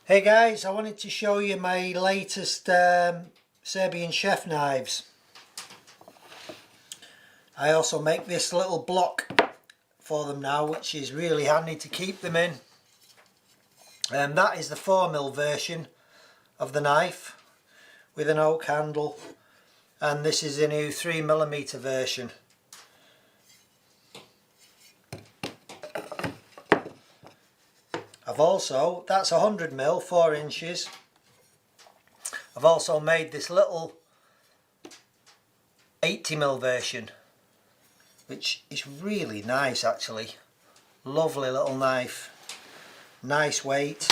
Hey guys, I wanted to show you my latest Serbian chef knives. I also make this little block for them now, which is really handy to keep them in. That is the 4mm version of the knife with an oak handle, and this is the new 3mm version. That's 100mm, 4 inches. I've also made this little 80mm version, which is really nice actually. Lovely little knife, nice weight,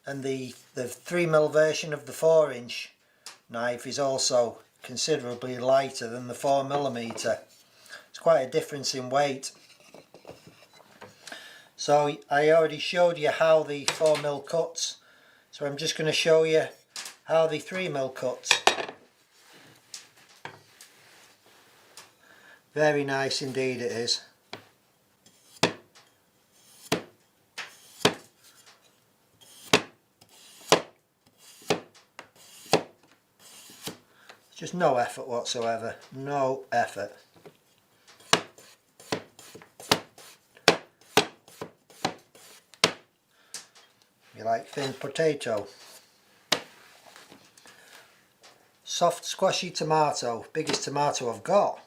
and the 3mm version of the 4-inch knife is also considerably lighter than the 4mm. It's quite a difference in weight. So I already showed you how the 4mm cuts, so I'm just going to show you how the 3mm cuts. Very nice indeed it is. Just no effort whatsoever, no effort. You like thin potato. Soft squashy tomato, biggest tomato I've got.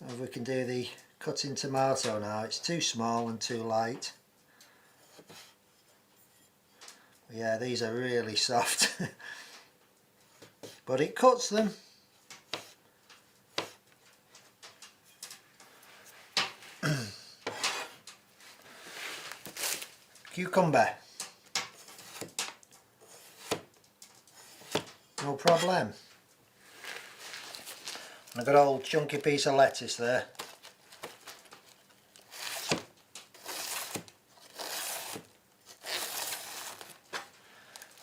If we can do the cutting tomato now, it's too small and too light. Yeah, these are really soft. But it cuts them. Cucumber. No problem. And a good old chunky piece of lettuce there.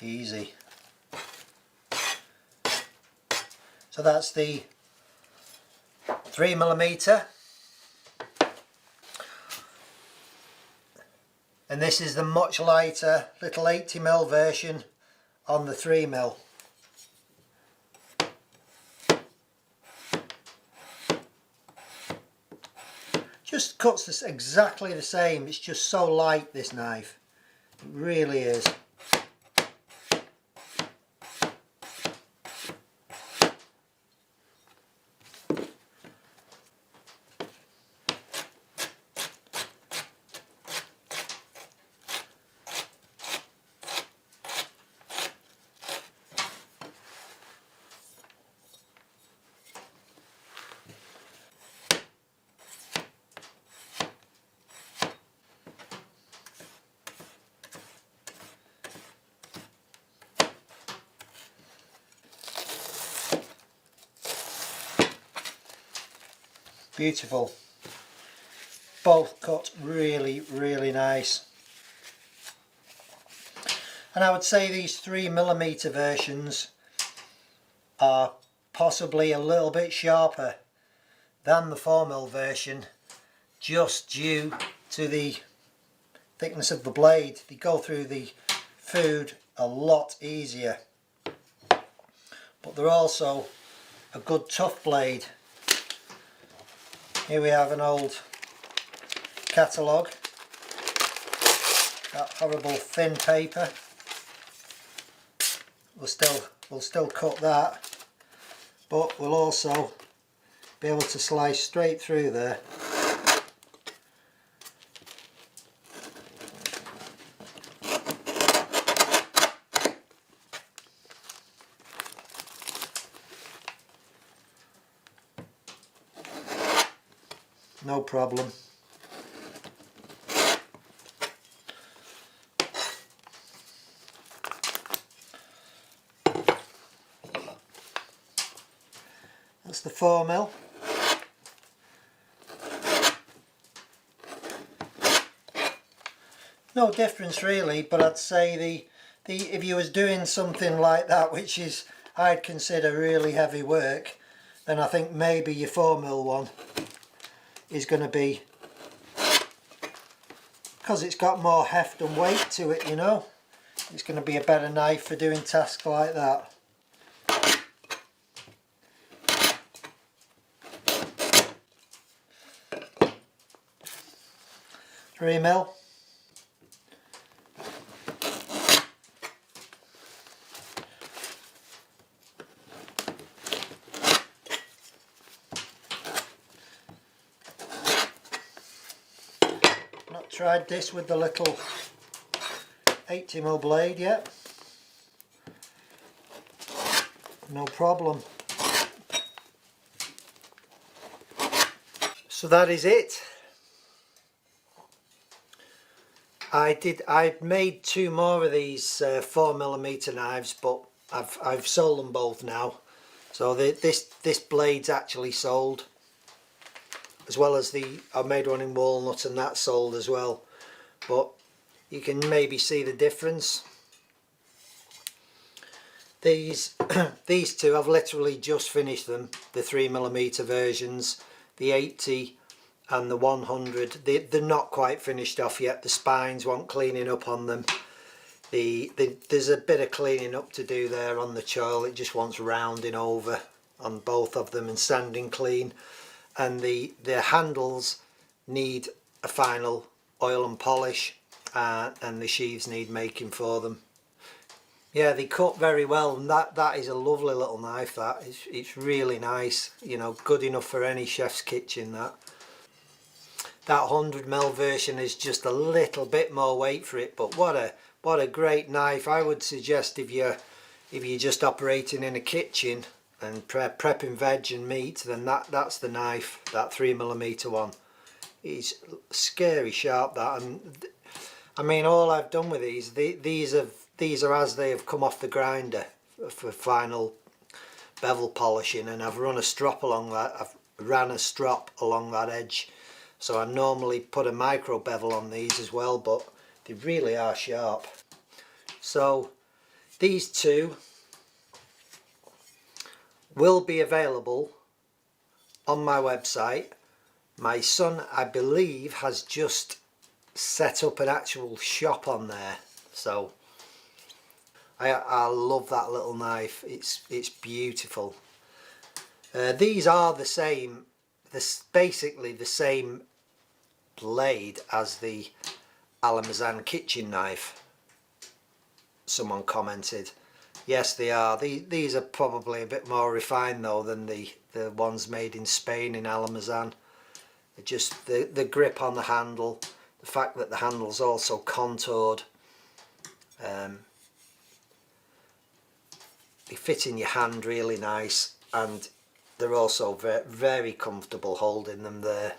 Easy. So that's the 3mm, and this is the much lighter little 80mm version on the 3mm. Just cuts this exactly the same, it's just so light, this knife. It really is. Beautiful. Both cut really, really nice. And I would say these 3mm versions are possibly a little bit sharper than the 4mm version, just due to the thickness of the blade. They go through the food a lot easier. But they're also a good tough blade. Here we have an old catalogue, that horrible thin paper. We'll still cut that, but we'll also be able to slice straight through there. No problem. That's the 4mm. No difference really, but I'd say if you was doing something like that, which is I'd consider really heavy work, then I think maybe your 4mm one is going to be because it's got more heft and weight to it, you know. It's going to be a better knife for doing tasks like that. 3mm. Not tried this with the little 80mm blade yet. No problem. So that is it. I made 2 more of these 4mm knives, but I've sold them both now. So this blade's actually sold, as well as I made one in walnut and that's sold as well. But you can maybe see the difference. These these two, I've literally just finished them, the 3mm versions, the 80 and the 100. They're not quite finished off yet. The spines want cleaning up on them. There's a bit of cleaning up to do there on the choil. It just wants rounding over on both of them and sanding clean. And the handles need a final oil and polish, and the sheaths need making for them. Yeah, they cut very well, and that is a lovely little knife. That it's really nice, you know, good enough for any chef's kitchen. That 100mm version is just a little bit more weight for it, but what a great knife. I would suggest if you're just operating in a kitchen and prepping veg and meat, then that's the knife. That 3mm one. It's scary sharp, that. And I mean, all I've done with these are as they have come off the grinder for final bevel polishing, and I've run a strop along that. I've ran a strop along that edge. So I normally put a micro bevel on these as well, but they really are sharp. So these two will be available on my website. My son, I believe, has just set up an actual shop on there. So I love that little knife. It's beautiful. These are the same. Basically the same blade as the Almazan kitchen knife. Someone commented. Yes, they are. These are probably a bit more refined though than the ones made in Spain in Almazan. Just the grip on the handle, the fact that the handle's also contoured. They fit in your hand really nice, and they're also very comfortable holding them there.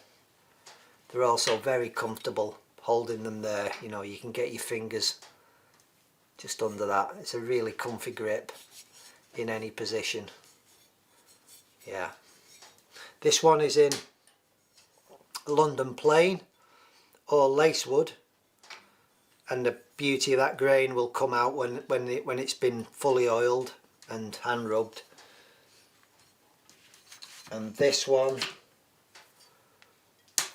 They're also very comfortable holding them there. You know, you can get your fingers just under that. It's a really comfy grip in any position. Yeah. This one is in London plain or lacewood, and the beauty of that grain will come out when it's been fully oiled and hand rubbed. And this one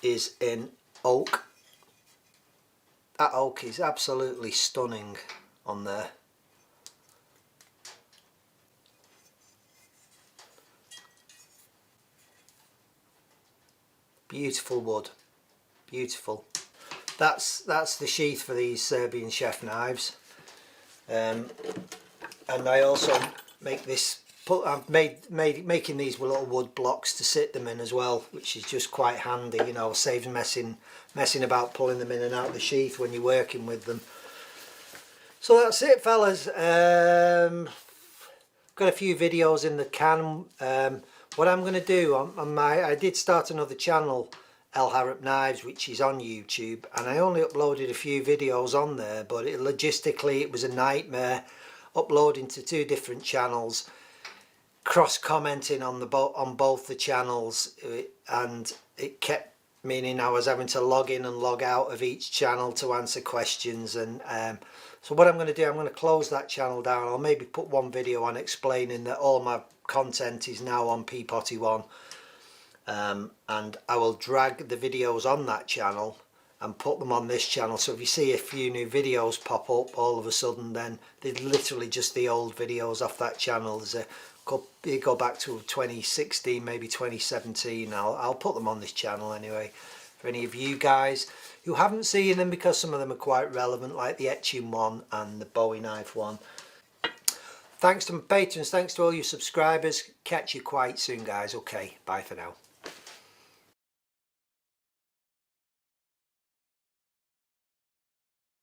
is in oak. That oak is absolutely stunning on there. Beautiful wood, beautiful. That's the sheath for these Serbian chef knives. And I also make this. I've making these with little wood blocks to sit them in as well, which is just quite handy. You know, saves messing about pulling them in and out of the sheath when you're working with them. So that's it, fellas. Got a few videos in the can. What I'm going to do I did start another channel, El Harrop Knives, which is on YouTube, and I only uploaded a few videos on there, but logistically it was a nightmare uploading to 2 different channels, cross commenting on both the channels, and it kept meaning I was having to log in and log out of each channel to answer questions. And so what I'm going to do, I'm going to close that channel down. I'll maybe put one video on explaining that all my content is now on Peapotty One, and I will drag the videos on that channel and put them on this channel. So if you see a few new videos pop up all of a sudden, then they're literally just the old videos off that channel. You go back to 2016, maybe 2017. I'll put them on this channel anyway. For any of you guys who haven't seen them, because some of them are quite relevant, like the etching one and the Bowie knife one. Thanks to my patrons, thanks to all you subscribers. Catch you quite soon, guys. Okay, bye for now.